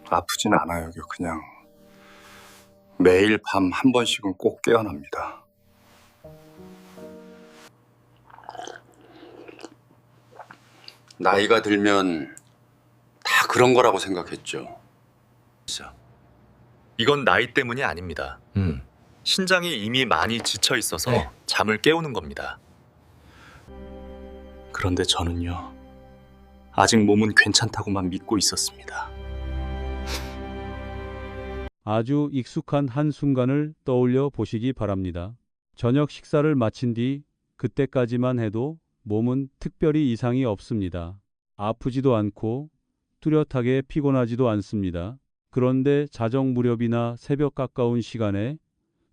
아프진 않아요. 그냥 매일 밤 한 번씩은 꼭 깨어납니다. 나이가 들면 다 그런 거라고 생각했죠. 이건 나이 때문이 아닙니다. 신장이 이미 많이 지쳐 있어서 네. 잠을 깨우는 겁니다. 그런데 저는요, 아직 몸은 괜찮다고만 믿고 있었습니다. 아주 익숙한 한순간을 떠올려 보시기 바랍니다. 저녁 식사를 마친 뒤 그때까지만 해도 몸은 특별히 이상이 없습니다. 아프지도 않고 뚜렷하게 피곤하지도 않습니다. 그런데 자정 무렵이나 새벽 가까운 시간에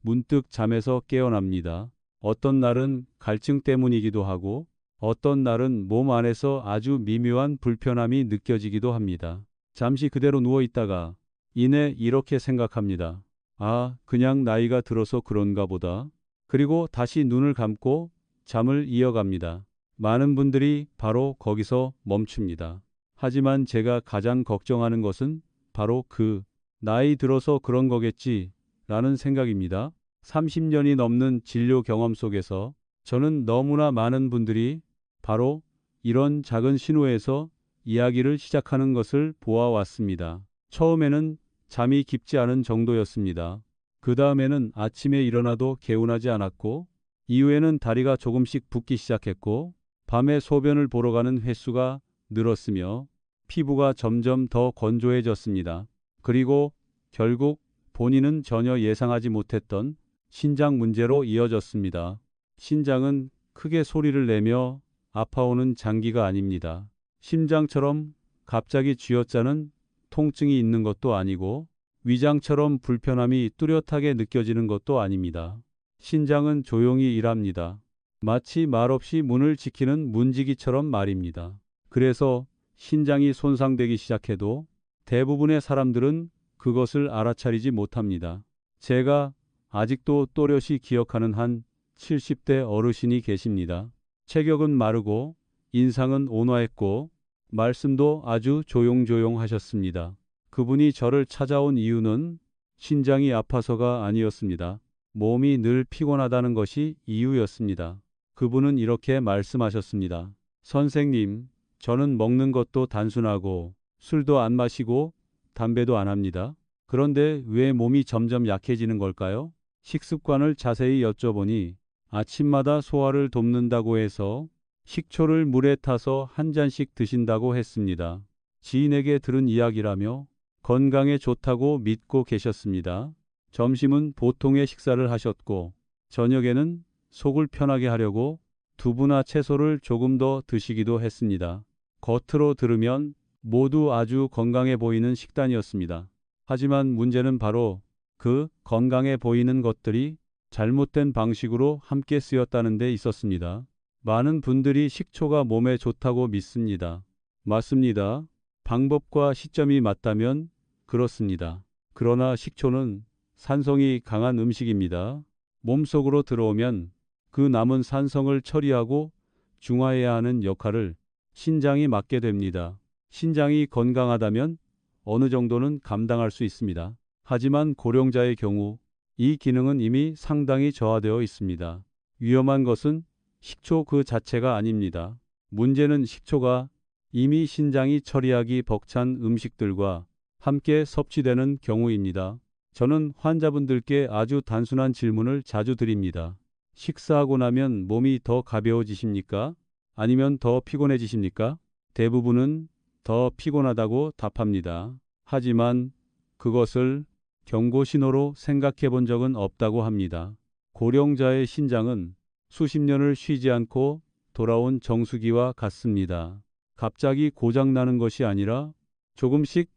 문득 잠에서 깨어납니다. 어떤 날은 갈증 때문이기도 하고 어떤 날은 몸 안에서 아주 미묘한 불편함이 느껴지기도 합니다. 잠시 그대로 누워 있다가 이내 이렇게 생각합니다. 아, 그냥 나이가 들어서 그런가 보다. 그리고 다시 눈을 감고 잠을 이어갑니다. 많은 분들이 바로 거기서 멈춥니다. 하지만 제가 가장 걱정하는 것은 바로 나이 들어서 그런 거겠지 라는 생각입니다. 30년이 넘는 진료 경험 속에서 저는 너무나 많은 분들이 바로 이런 작은 신호에서 이야기를 시작하는 것을 보아왔습니다. 처음에는 잠이 깊지 않은 정도였습니다. 그 다음에는 아침에 일어나도 개운하지 않았고, 이후에는 다리가 조금씩 붓기 시작했고, 밤에 소변을 보러 가는 횟수가 늘었으며, 피부가 점점 더 건조해졌습니다. 그리고 결국 본인은 전혀 예상하지 못했던 신장 문제로 이어졌습니다. 신장은 크게 소리를 내며 아파오는 장기가 아닙니다. 심장처럼 갑자기 쥐어짜는 통증이 있는 것도 아니고 위장처럼 불편함이 뚜렷하게 느껴지는 것도 아닙니다. 신장은 조용히 일합니다. 마치 말없이 문을 지키는 문지기처럼 말입니다. 그래서 신장이 손상되기 시작해도 대부분의 사람들은 그것을 알아차리지 못합니다. 제가 아직도 또렷이 기억하는 한 70대 어르신이 계십니다. 체격은 마르고 인상은 온화했고 말씀도 아주 조용조용하셨습니다. 그분이 저를 찾아온 이유는 신장이 아파서가 아니었습니다. 몸이 늘 피곤하다는 것이 이유였습니다. 그분은 이렇게 말씀하셨습니다. 선생님, 저는 먹는 것도 단순하고 술도 안 마시고 담배도 안 합니다. 그런데 왜 몸이 점점 약해지는 걸까요? 식습관을 자세히 여쭤보니 아침마다 소화를 돕는다고 해서 식초를 물에 타서 한 잔씩 드신다고 했습니다. 지인에게 들은 이야기라며 건강에 좋다고 믿고 계셨습니다. 점심은 보통의 식사를 하셨고 저녁에는 속을 편하게 하려고 두부나 채소를 조금 더 드시기도 했습니다. 겉으로 들으면 모두 아주 건강해 보이는 식단이었습니다. 하지만 문제는 바로 그 건강해 보이는 것들이 잘못된 방식으로 함께 쓰였다는 데 있었습니다. 많은 분들이 식초가 몸에 좋다고 믿습니다. 맞습니다. 방법과 시점이 맞다면 그렇습니다. 그러나 식초는 산성이 강한 음식입니다. 몸속으로 들어오면 그 남은 산성을 처리하고 중화해야 하는 역할을 신장이 맡게 됩니다. 신장이 건강하다면 어느 정도는 감당할 수 있습니다. 하지만 고령자의 경우 이 기능은 이미 상당히 저하되어 있습니다. 위험한 것은 식초 그 자체가 아닙니다. 문제는 식초가 이미 신장이 처리하기 벅찬 음식들과 함께 섭취되는 경우입니다. 저는 환자분들께 아주 단순한 질문을 자주 드립니다. 식사하고 나면 몸이 더 가벼워지십니까? 아니면 더 피곤해지십니까? 대부분은 더 피곤하다고 답합니다. 하지만 그것을 경고 신호로 생각해 본 적은 없다고 합니다. 고령자의 신장은 수십 년을 쉬지 않고 돌아온 정수기와 같습니다. 갑자기 고장나는 것이 아니라 조금씩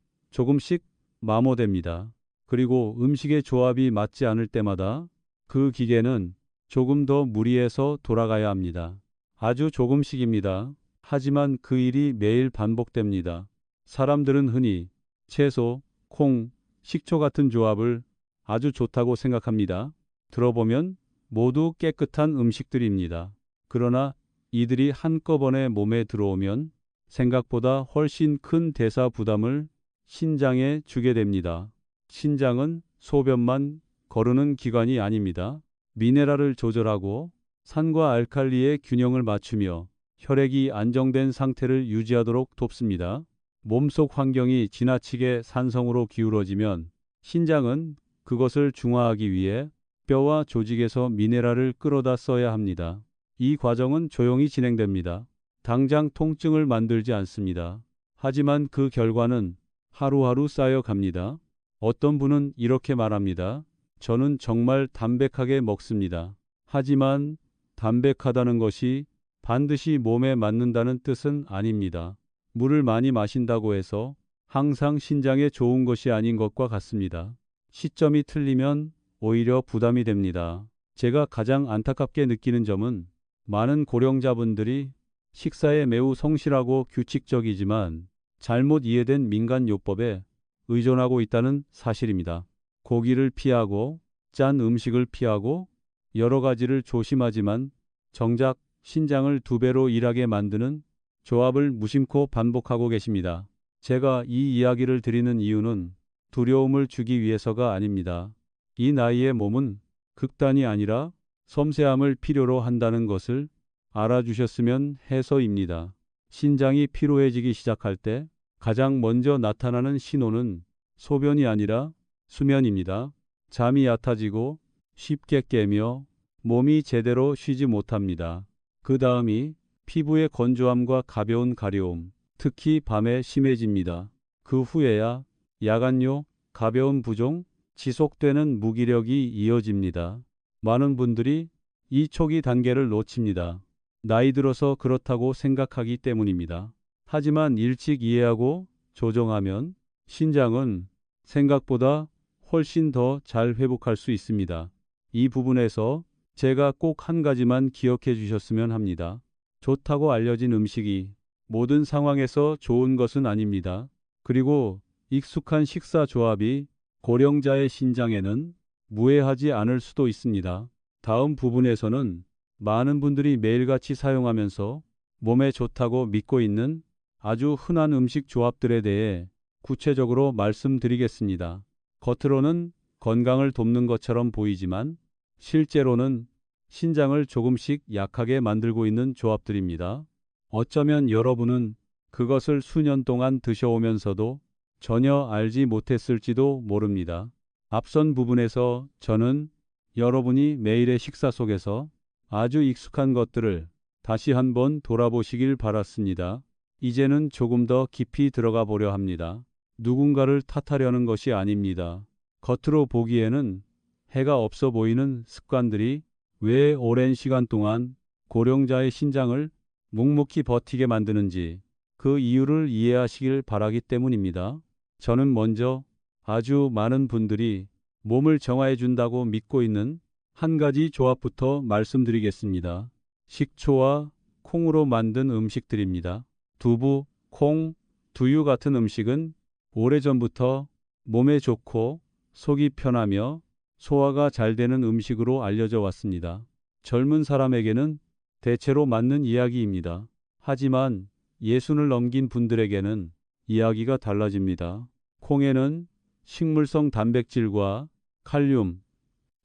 마모됩니다. 그리고 음식의 조합이 맞지 않을 때마다 그 기계는 조금 더 무리해서 돌아가야 합니다. 아주 조금씩입니다. 하지만 그 일이 매일 반복됩니다. 사람들은 흔히 채소, 콩, 식초 같은 조합을 아주 좋다고 생각합니다. 들어보면 모두 깨끗한 음식들입니다. 그러나 이들이 한꺼번에 몸에 들어오면 생각보다 훨씬 큰 대사 부담을 신장에 주게 됩니다. 신장은 소변만 거르는 기관이 아닙니다. 미네랄을 조절하고 산과 알칼리의 균형을 맞추며 혈액이 안정된 상태를 유지하도록 돕습니다. 몸속 환경이 지나치게 산성으로 기울어지면 신장은 그것을 중화하기 위해 뼈와 조직에서 미네랄을 끌어다 써야 합니다. 이 과정은 조용히 진행됩니다. 당장 통증을 만들지 않습니다. 하지만 그 결과는 하루하루 쌓여갑니다. 어떤 분은 이렇게 말합니다. 저는 정말 담백하게 먹습니다. 하지만 담백하다는 것이 반드시 몸에 맞는다는 뜻은 아닙니다. 물을 많이 마신다고 해서 항상 신장에 좋은 것이 아닌 것과 같습니다. 시점이 틀리면 오히려 부담이 됩니다. 제가 가장 안타깝게 느끼는 점은 많은 고령자분들이 식사에 매우 성실하고 규칙적이지만 잘못 이해된 민간요법에 의존하고 있다는 사실입니다. 고기를 피하고 짠 음식을 피하고 여러 가지를 조심하지만 정작 신장을 2배로 일하게 만드는 조합을 무심코 반복하고 계십니다. 제가 이 이야기를 드리는 이유는 두려움을 주기 위해서가 아닙니다. 이 나이의 몸은 극단이 아니라 섬세함을 필요로 한다는 것을 알아주셨으면 해서입니다. 신장이 피로해지기 시작할 때 가장 먼저 나타나는 신호는 소변이 아니라 수면입니다. 잠이 얕아지고 쉽게 깨며 몸이 제대로 쉬지 못합니다. 그 다음이 피부의 건조함과 가벼운 가려움, 특히 밤에 심해집니다. 그 후에야 야간요, 가벼운 부종, 지속되는 무기력이 이어집니다. 많은 분들이 이 초기 단계를 놓칩니다. 나이 들어서 그렇다고 생각하기 때문입니다. 하지만 일찍 이해하고 조정하면 신장은 생각보다 훨씬 더 잘 회복할 수 있습니다. 이 부분에서 제가 꼭 한 가지만 기억해 주셨으면 합니다. 좋다고 알려진 음식이 모든 상황에서 좋은 것은 아닙니다. 그리고 익숙한 식사 조합이 고령자의 신장에는 무해하지 않을 수도 있습니다. 다음 부분에서는 많은 분들이 매일같이 사용하면서 몸에 좋다고 믿고 있는 아주 흔한 음식 조합들에 대해 구체적으로 말씀드리겠습니다. 겉으로는 건강을 돕는 것처럼 보이지만 실제로는 신장을 조금씩 약하게 만들고 있는 조합들입니다. 어쩌면 여러분은 그것을 수년 동안 드셔오면서도 전혀 알지 못했을지도 모릅니다. 앞선 부분에서 저는 여러분이 매일의 식사 속에서 아주 익숙한 것들을 다시 한번 돌아보시길 바랐습니다. 이제는 조금 더 깊이 들어가 보려 합니다. 누군가를 탓하려는 것이 아닙니다. 겉으로 보기에는 해가 없어 보이는 습관들이 왜 오랜 시간 동안 고령자의 신장을 묵묵히 버티게 만드는지 그 이유를 이해하시길 바라기 때문입니다. 저는 먼저 아주 많은 분들이 몸을 정화해 준다고 믿고 있는 한 가지 조합부터 말씀드리겠습니다. 식초와 콩으로 만든 음식들입니다. 두부, 콩, 두유 같은 음식은 오래전부터 몸에 좋고 속이 편하며 소화가 잘 되는 음식으로 알려져 왔습니다. 젊은 사람에게는 대체로 맞는 이야기입니다. 하지만 예순을 넘긴 분들에게는 이야기가 달라집니다. 콩에는 식물성 단백질과 칼륨,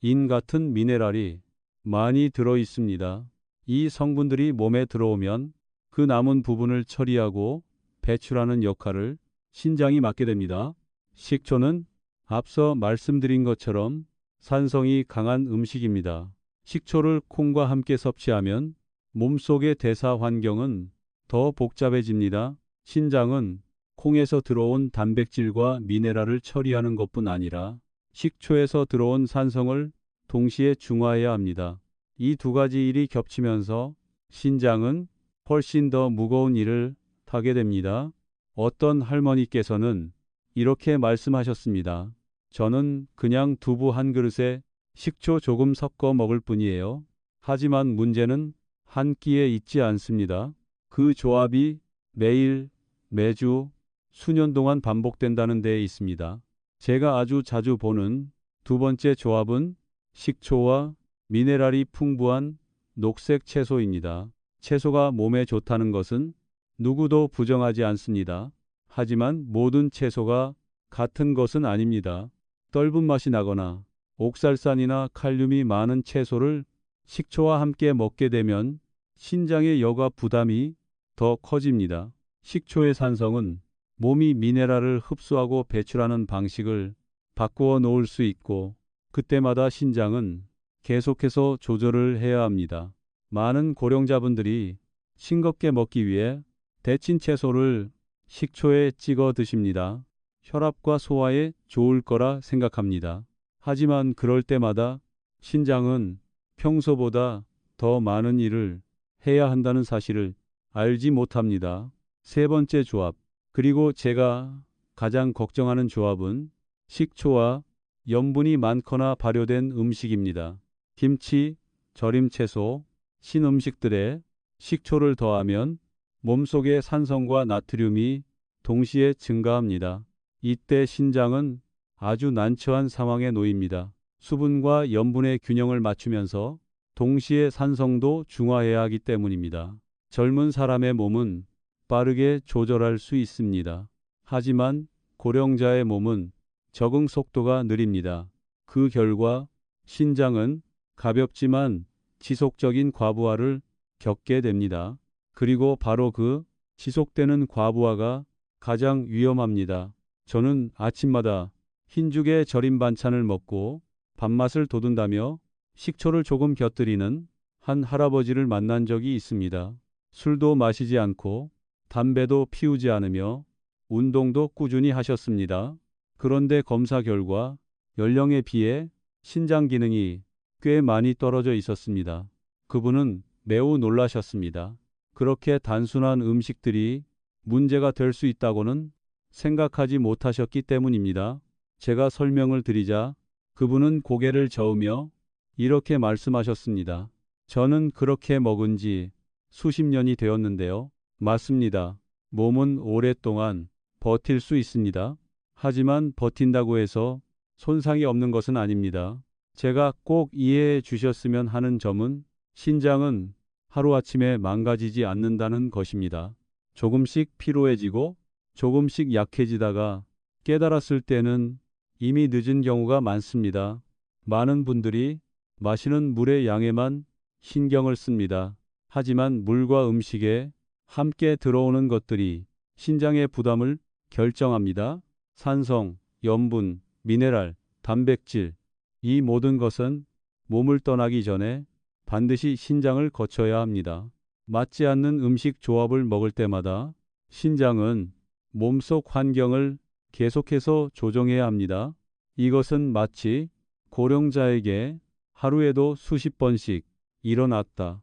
인 같은 미네랄이 많이 들어 있습니다. 이 성분들이 몸에 들어오면 그 남은 부분을 처리하고 배출하는 역할을 신장이 맡게 됩니다. 식초는 앞서 말씀드린 것처럼 산성이 강한 음식입니다. 식초를 콩과 함께 섭취하면 몸속의 대사 환경은 더 복잡해집니다. 신장은 콩에서 들어온 단백질과 미네랄을 처리하는 것뿐 아니라 식초에서 들어온 산성을 동시에 중화해야 합니다. 이 두 가지 일이 겹치면서 신장은 훨씬 더 무거운 일을 하게 됩니다. 어떤 할머니께서는 이렇게 말씀하셨습니다. 저는 그냥 두부 한 그릇에 식초 조금 섞어 먹을 뿐이에요. 하지만 문제는 한 끼에 있지 않습니다. 그 조합이 매일, 매주, 수년 동안 반복된다는 데에 있습니다. 제가 아주 자주 보는 두 번째 조합은 식초와 미네랄이 풍부한 녹색 채소입니다. 채소가 몸에 좋다는 것은 누구도 부정하지 않습니다. 하지만 모든 채소가 같은 것은 아닙니다. 떫은 맛이 나거나 옥살산이나 칼륨이 많은 채소를 식초와 함께 먹게 되면 신장의 여과 부담이 더 커집니다. 식초의 산성은 몸이 미네랄을 흡수하고 배출하는 방식을 바꾸어 놓을 수 있고 그때마다 신장은 계속해서 조절을 해야 합니다. 많은 고령자분들이 싱겁게 먹기 위해 데친 채소를 식초에 찍어 드십니다. 혈압과 소화에 좋을 거라 생각합니다. 하지만 그럴 때마다 신장은 평소보다 더 많은 일을 해야 한다는 사실을 알지 못합니다. 세 번째 조합, 그리고 제가 가장 걱정하는 조합은 식초와 염분이 많거나 발효된 음식입니다. 김치, 절임 채소, 신음식들에 식초를 더하면 몸속의 산성과 나트륨이 동시에 증가합니다. 이때 신장은 아주 난처한 상황에 놓입니다. 수분과 염분의 균형을 맞추면서 동시에 산성도 중화해야 하기 때문입니다. 젊은 사람의 몸은 빠르게 조절할 수 있습니다. 하지만 고령자의 몸은 적응 속도가 느립니다. 그 결과 신장은 가볍지만 지속적인 과부하를 겪게 됩니다. 그리고 바로 그 지속되는 과부하가 가장 위험합니다. 저는 아침마다 흰죽에 절인 반찬을 먹고 밥맛을 돋운다며 식초를 조금 곁들이는 한 할아버지를 만난 적이 있습니다. 술도 마시지 않고 담배도 피우지 않으며 운동도 꾸준히 하셨습니다. 그런데 검사 결과 연령에 비해 신장 기능이 꽤 많이 떨어져 있었습니다. 그분은 매우 놀라셨습니다. 그렇게 단순한 음식들이 문제가 될 수 있다고는 생각하지 못하셨기 때문입니다. 제가 설명을 드리자 그분은 고개를 저으며 이렇게 말씀하셨습니다. 저는 그렇게 먹은 지 수십 년이 되었는데요. 맞습니다. 몸은 오랫동안 버틸 수 있습니다. 하지만 버틴다고 해서 손상이 없는 것은 아닙니다. 제가 꼭 이해해 주셨으면 하는 점은 신장은 하루아침에 망가지지 않는다는 것입니다. 조금씩 피로해지고 조금씩 약해지다가 깨달았을 때는 이미 늦은 경우가 많습니다. 많은 분들이 마시는 물의 양에만 신경을 씁니다. 하지만 물과 음식에 함께 들어오는 것들이 신장의 부담을 결정합니다. 산성, 염분, 미네랄, 단백질, 이 모든 것은 몸을 떠나기 전에 반드시 신장을 거쳐야 합니다. 맞지 않는 음식 조합을 먹을 때마다 신장은 몸속 환경을 계속해서 조정해야 합니다. 이것은 마치 고령자에게 하루에도 수십 번씩 일어났다,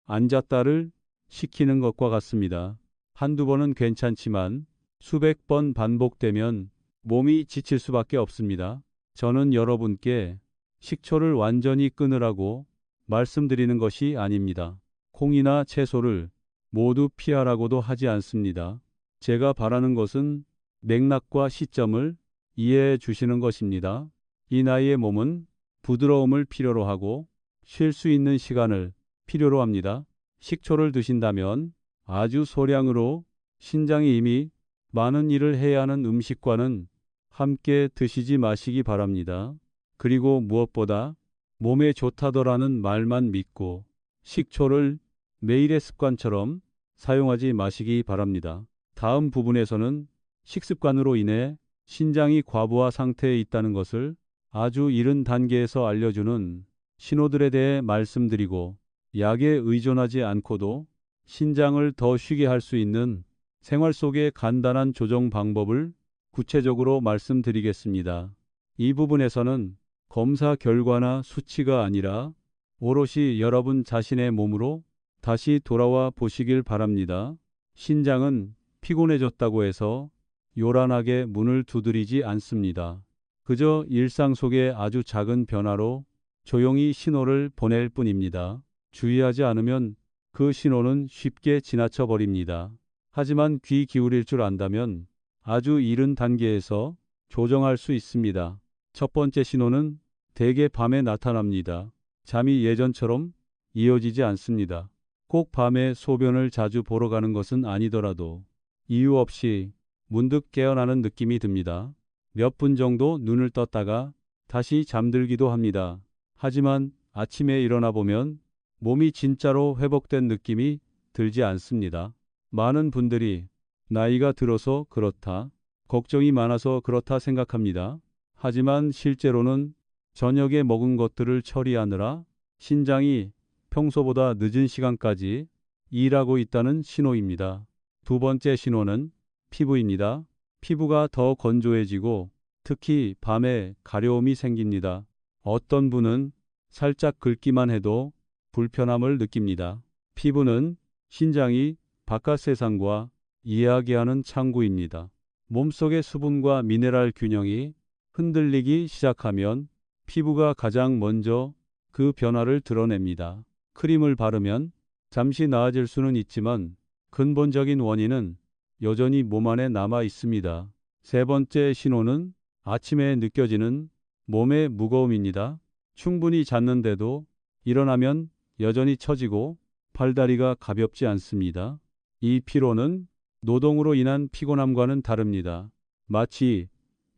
앉았다를 시키는 것과 같습니다. 한두 번은 괜찮지만 수백 번 반복되면 몸이 지칠 수밖에 없습니다. 저는 여러분께 식초를 완전히 끊으라고 말씀드리는 것이 아닙니다. 콩이나 채소를 모두 피하라고도 하지 않습니다. 제가 바라는 것은 맥락과 시점을 이해해 주시는 것입니다. 이 나이의 몸은 부드러움을 필요로 하고 쉴 수 있는 시간을 필요로 합니다. 식초를 드신다면 아주 소량으로 신장이 이미 많은 일을 해야 하는 음식과는 함께 드시지 마시기 바랍니다. 그리고 무엇보다 몸에 좋다더라는 말만 믿고 식초를 매일의 습관처럼 사용하지 마시기 바랍니다. 다음 부분에서는 식습관으로 인해 신장이 과부하 상태에 있다는 것을 아주 이른 단계에서 알려주는 신호들에 대해 말씀드리고 약에 의존하지 않고도 신장을 더 쉬게 할 수 있는 생활 속의 간단한 조정 방법을 구체적으로 말씀드리겠습니다. 이 부분에서는 검사 결과나 수치가 아니라 오롯이 여러분 자신의 몸으로 다시 돌아와 보시길 바랍니다. 신장은 피곤해졌다고 해서 요란하게 문을 두드리지 않습니다. 그저 일상 속의 아주 작은 변화로 조용히 신호를 보낼 뿐입니다. 주의하지 않으면 그 신호는 쉽게 지나쳐 버립니다. 하지만 귀 기울일 줄 안다면 아주 이른 단계에서 조정할 수 있습니다. 첫 번째 신호는 대개 밤에 나타납니다. 잠이 예전처럼 이어지지 않습니다. 꼭 밤에 소변을 자주 보러 가는 것은 아니더라도 이유 없이 문득 깨어나는 느낌이 듭니다. 몇 분 정도 눈을 떴다가 다시 잠들기도 합니다. 하지만 아침에 일어나 보면 몸이 진짜로 회복된 느낌이 들지 않습니다. 많은 분들이 나이가 들어서 그렇다, 걱정이 많아서 그렇다 생각합니다. 하지만 실제로는 저녁에 먹은 것들을 처리하느라 신장이 평소보다 늦은 시간까지 일하고 있다는 신호입니다. 두 번째 신호는 피부입니다. 피부가 더 건조해지고 특히 밤에 가려움이 생깁니다. 어떤 분은 살짝 긁기만 해도 불편함을 느낍니다. 피부는 신장이 바깥 세상과 이야기하는 창구입니다. 몸속의 수분과 미네랄 균형이 흔들리기 시작하면 피부가 가장 먼저 그 변화를 드러냅니다. 크림을 바르면 잠시 나아질 수는 있지만 근본적인 원인은 여전히 몸 안에 남아 있습니다. 세 번째 신호는 아침에 느껴지는 몸의 무거움입니다. 충분히 잤는데도 일어나면 여전히 처지고 팔다리가 가볍지 않습니다. 이 피로는 노동으로 인한 피곤함과는 다릅니다. 마치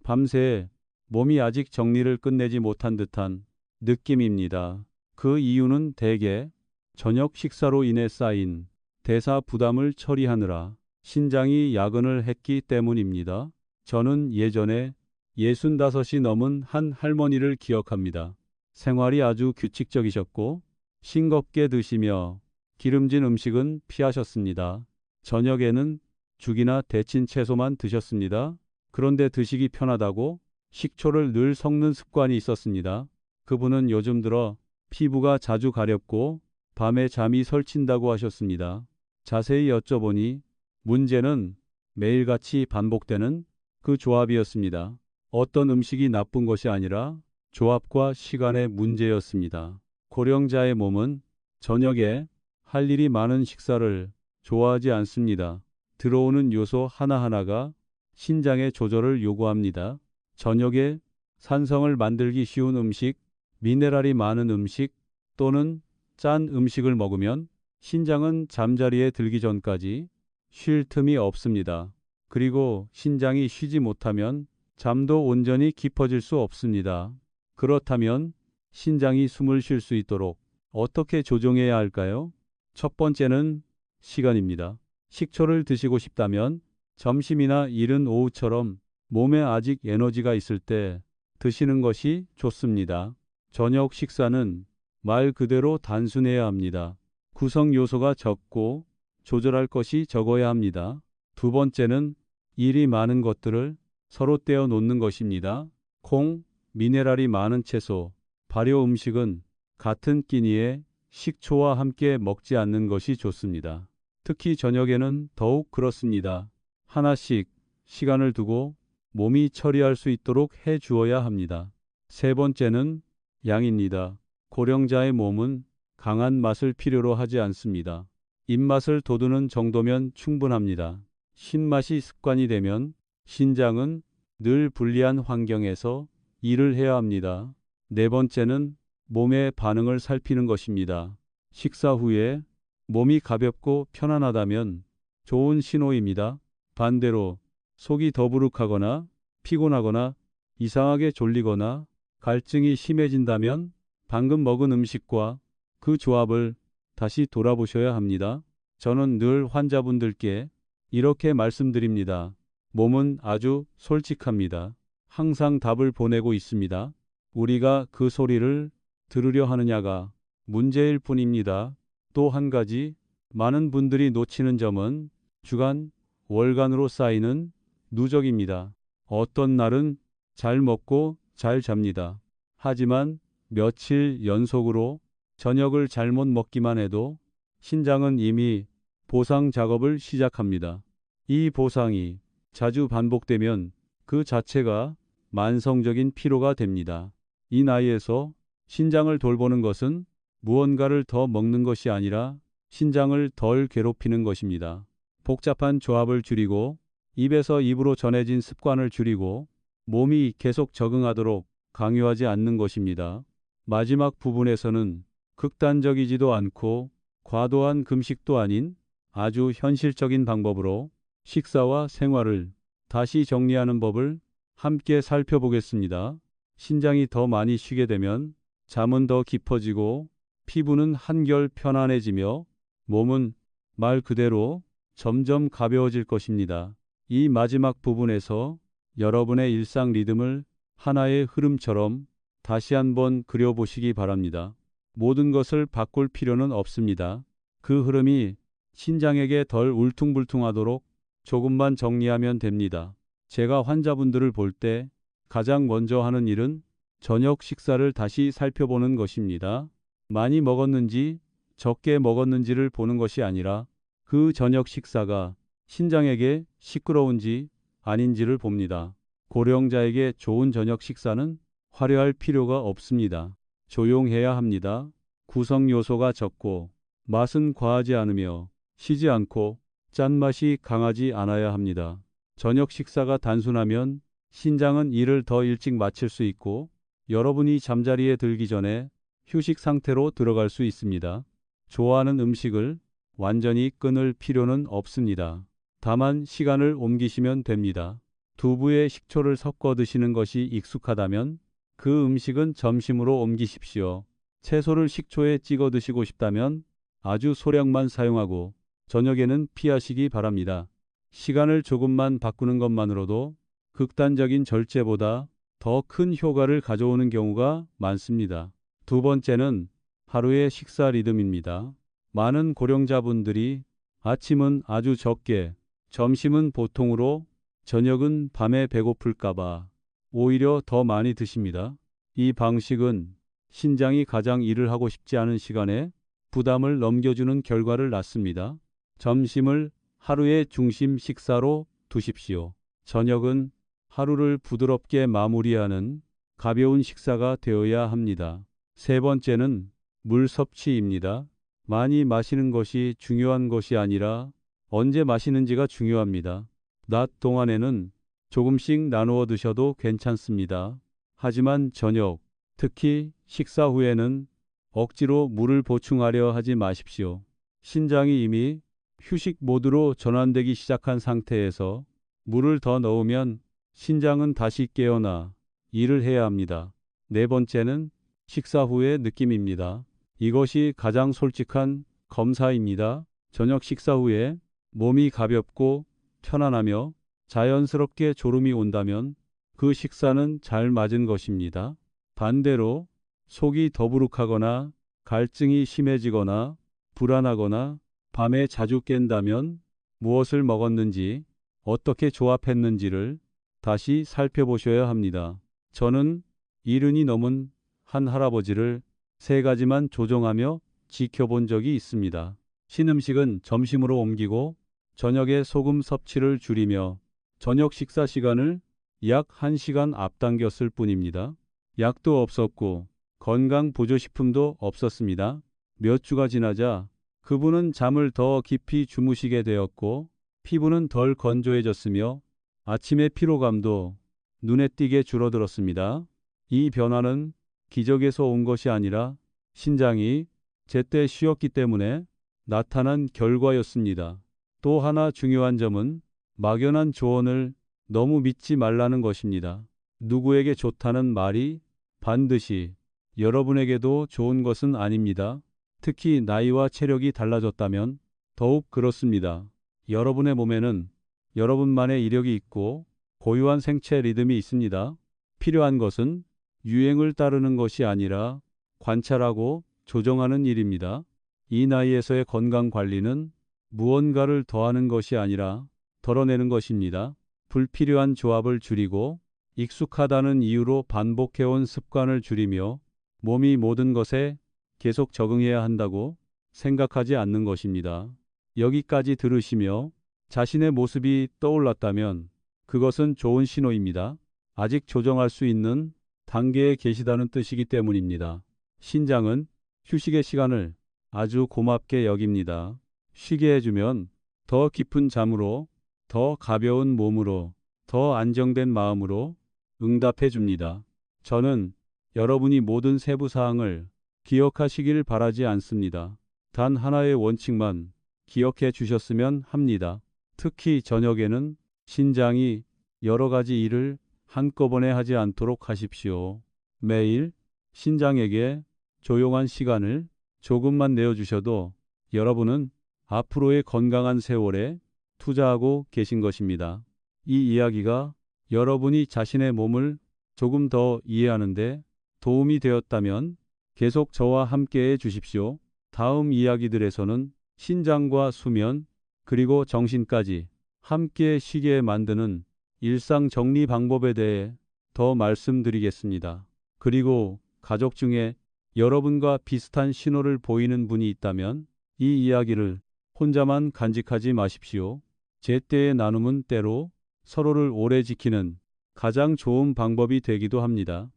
밤새 몸이 아직 정리를 끝내지 못한 듯한 느낌입니다. 그 이유는 대개 저녁 식사로 인해 쌓인 대사 부담을 처리하느라 신장이 야근을 했기 때문입니다. 저는 예전에 65이 넘은 한 할머니를 기억합니다. 생활이 아주 규칙적이셨고 싱겁게 드시며 기름진 음식은 피하셨습니다. 저녁에는 죽이나 데친 채소만 드셨습니다. 그런데 드시기 편하다고 식초를 늘 섞는 습관이 있었습니다. 그분은 요즘 들어 피부가 자주 가렵고 밤에 잠이 설친다고 하셨습니다. 자세히 여쭤보니 문제는 매일같이 반복되는 그 조합이었습니다. 어떤 음식이 나쁜 것이 아니라 조합과 시간의 문제였습니다. 고령자의 몸은 저녁에 할 일이 많은 식사를 좋아하지 않습니다. 들어오는 요소 하나하나가 신장의 조절을 요구합니다. 저녁에 산성을 만들기 쉬운 음식, 미네랄이 많은 음식 또는 짠 음식을 먹으면 신장은 잠자리에 들기 전까지 쉴 틈이 없습니다. 그리고 신장이 쉬지 못하면 잠도 온전히 깊어질 수 없습니다. 그렇다면 신장이 숨을 쉴 수 있도록 어떻게 조정해야 할까요? 첫 번째는 시간입니다. 식초를 드시고 싶다면 점심이나 이른 오후처럼 몸에 아직 에너지가 있을 때 드시는 것이 좋습니다. 저녁 식사는 말 그대로 단순해야 합니다. 구성 요소가 적고 조절할 것이 적어야 합니다. 두 번째는 일이 많은 것들을 서로 떼어 놓는 것입니다. 콩, 미네랄이 많은 채소, 발효 음식은 같은 끼니에 식초와 함께 먹지 않는 것이 좋습니다. 특히 저녁에는 더욱 그렇습니다. 하나씩 시간을 두고 몸이 처리할 수 있도록 해 주어야 합니다. 세 번째는 양입니다. 고령자의 몸은 강한 맛을 필요로 하지 않습니다. 입맛을 돋우는 정도면 충분합니다. 신맛이 습관이 되면 신장은 늘 불리한 환경에서 일을 해야 합니다. 네 번째는 몸의 반응을 살피는 것입니다. 식사 후에 몸이 가볍고 편안하다면 좋은 신호입니다. 반대로 속이 더부룩하거나 피곤하거나 이상하게 졸리거나 갈증이 심해진다면 방금 먹은 음식과 그 조합을 다시 돌아보셔야 합니다. 저는 늘 환자분들께 이렇게 말씀드립니다. 몸은 아주 솔직합니다. 항상 답을 보내고 있습니다. 우리가 그 소리를 들으려 하느냐가 문제일 뿐입니다. 또 한 가지 많은 분들이 놓치는 점은 주간, 월간으로 쌓이는 누적입니다. 어떤 날은 잘 먹고 잘 잡니다. 하지만 며칠 연속으로 저녁을 잘못 먹기만 해도 신장은 이미 보상 작업을 시작합니다. 이 보상이 자주 반복되면 그 자체가 만성적인 피로가 됩니다. 이 나이에서 신장을 돌보는 것은 무언가를 더 먹는 것이 아니라 신장을 덜 괴롭히는 것입니다. 복잡한 조합을 줄이고 입에서 입으로 전해진 습관을 줄이고 몸이 계속 적응하도록 강요하지 않는 것입니다. 마지막 부분에서는 극단적이지도 않고 과도한 금식도 아닌 아주 현실적인 방법으로 식사와 생활을 다시 정리하는 법을 함께 살펴보겠습니다. 신장이 더 많이 쉬게 되면 잠은 더 깊어지고 피부는 한결 편안해지며 몸은 말 그대로 점점 가벼워질 것입니다. 이 마지막 부분에서 여러분의 일상 리듬을 하나의 흐름처럼 다시 한번 그려보시기 바랍니다. 모든 것을 바꿀 필요는 없습니다. 그 흐름이 신장에게 덜 울퉁불퉁하도록 조금만 정리하면 됩니다. 제가 환자분들을 볼 때 가장 먼저 하는 일은 저녁 식사를 다시 살펴보는 것입니다. 많이 먹었는지 적게 먹었는지를 보는 것이 아니라 그 저녁 식사가 신장에게 시끄러운지 아닌지를 봅니다. 고령자에게 좋은 저녁 식사는 화려할 필요가 없습니다. 조용해야 합니다. 구성 요소가 적고 맛은 과하지 않으며 시지 않고 짠맛이 강하지 않아야 합니다. 저녁 식사가 단순하면 신장은 일을 더 일찍 마칠 수 있고 여러분이 잠자리에 들기 전에 휴식 상태로 들어갈 수 있습니다. 좋아하는 음식을 완전히 끊을 필요는 없습니다. 다만 시간을 옮기시면 됩니다. 두부에 식초를 섞어 드시는 것이 익숙하다면 그 음식은 점심으로 옮기십시오. 채소를 식초에 찍어 드시고 싶다면 아주 소량만 사용하고 저녁에는 피하시기 바랍니다. 시간을 조금만 바꾸는 것만으로도 극단적인 절제보다 더 큰 효과를 가져오는 경우가 많습니다. 두 번째는 하루의 식사 리듬입니다. 많은 고령자분들이 아침은 아주 적게, 점심은 보통으로, 저녁은 밤에 배고플까봐 오히려 더 많이 드십니다. 이 방식은 신장이 가장 일을 하고 싶지 않은 시간에 부담을 넘겨주는 결과를 낳습니다. 점심을 하루의 중심 식사로 두십시오. 저녁은 하루를 부드럽게 마무리하는 가벼운 식사가 되어야 합니다. 세 번째는 물 섭취입니다. 많이 마시는 것이 중요한 것이 아니라 언제 마시는지가 중요합니다. 낮 동안에는 조금씩 나누어 드셔도 괜찮습니다. 하지만 저녁, 특히 식사 후에는 억지로 물을 보충하려 하지 마십시오. 신장이 이미 휴식 모드로 전환되기 시작한 상태에서 물을 더 넣으면 신장은 다시 깨어나 일을 해야 합니다. 네 번째는 식사 후의 느낌입니다. 이것이 가장 솔직한 검사입니다. 저녁 식사 후에 몸이 가볍고 편안하며 자연스럽게 졸음이 온다면 그 식사는 잘 맞은 것입니다. 반대로 속이 더부룩하거나 갈증이 심해지거나 불안하거나 밤에 자주 깬다면 무엇을 먹었는지 어떻게 조합했는지를 다시 살펴보셔야 합니다. 저는 70이 넘은 한 할아버지를 3가지만 조정하며 지켜본 적이 있습니다. 신음식은 점심으로 옮기고 저녁에 소금 섭취를 줄이며 저녁 식사 시간을 약 1시간 앞당겼을 뿐입니다. 약도 없었고 건강 보조식품도 없었습니다. 몇 주가 지나자 그분은 잠을 더 깊이 주무시게 되었고 피부는 덜 건조해졌으며 아침의 피로감도 눈에 띄게 줄어들었습니다. 이 변화는 기적에서 온 것이 아니라 신장이 제때 쉬었기 때문에 나타난 결과였습니다. 또 하나 중요한 점은 막연한 조언을 너무 믿지 말라는 것입니다. 누구에게 좋다는 말이 반드시 여러분에게도 좋은 것은 아닙니다. 특히 나이와 체력이 달라졌다면 더욱 그렇습니다. 여러분의 몸에는 여러분만의 이력이 있고 고유한 생체 리듬이 있습니다. 필요한 것은 유행을 따르는 것이 아니라 관찰하고 조정하는 일입니다. 이 나이에서의 건강 관리는 무언가를 더하는 것이 아니라 덜어내는 것입니다. 불필요한 조합을 줄이고 익숙하다는 이유로 반복해온 습관을 줄이며 몸이 모든 것에 계속 적응해야 한다고 생각하지 않는 것입니다. 여기까지 들으시며 자신의 모습이 떠올랐다면 그것은 좋은 신호입니다. 아직 조정할 수 있는 단계에 계시다는 뜻이기 때문입니다. 신장은 휴식의 시간을 아주 고맙게 여깁니다. 쉬게 해주면 더 깊은 잠으로, 더 가벼운 몸으로, 더 안정된 마음으로 응답해 줍니다. 저는 여러분이 모든 세부 사항을 기억하시길 바라지 않습니다. 단 하나의 원칙만 기억해 주셨으면 합니다. 특히 저녁에는 신장이 여러 가지 일을 한꺼번에 하지 않도록 하십시오. 매일 신장에게 조용한 시간을 조금만 내어주셔도 여러분은 앞으로의 건강한 세월에 투자하고 계신 것입니다. 이 이야기가 여러분이 자신의 몸을 조금 더 이해하는데 도움이 되었다면 계속 저와 함께 해 주십시오. 다음 이야기들에서는 신장과 수면, 그리고 정신까지 함께 쉬게 만드는 일상 정리 방법에 대해 더 말씀드리겠습니다. 그리고 가족 중에 여러분과 비슷한 신호를 보이는 분이 있다면 이 이야기를 혼자만 간직하지 마십시오. 제때의 나눔은 때로 서로를 오래 지키는 가장 좋은 방법이 되기도 합니다.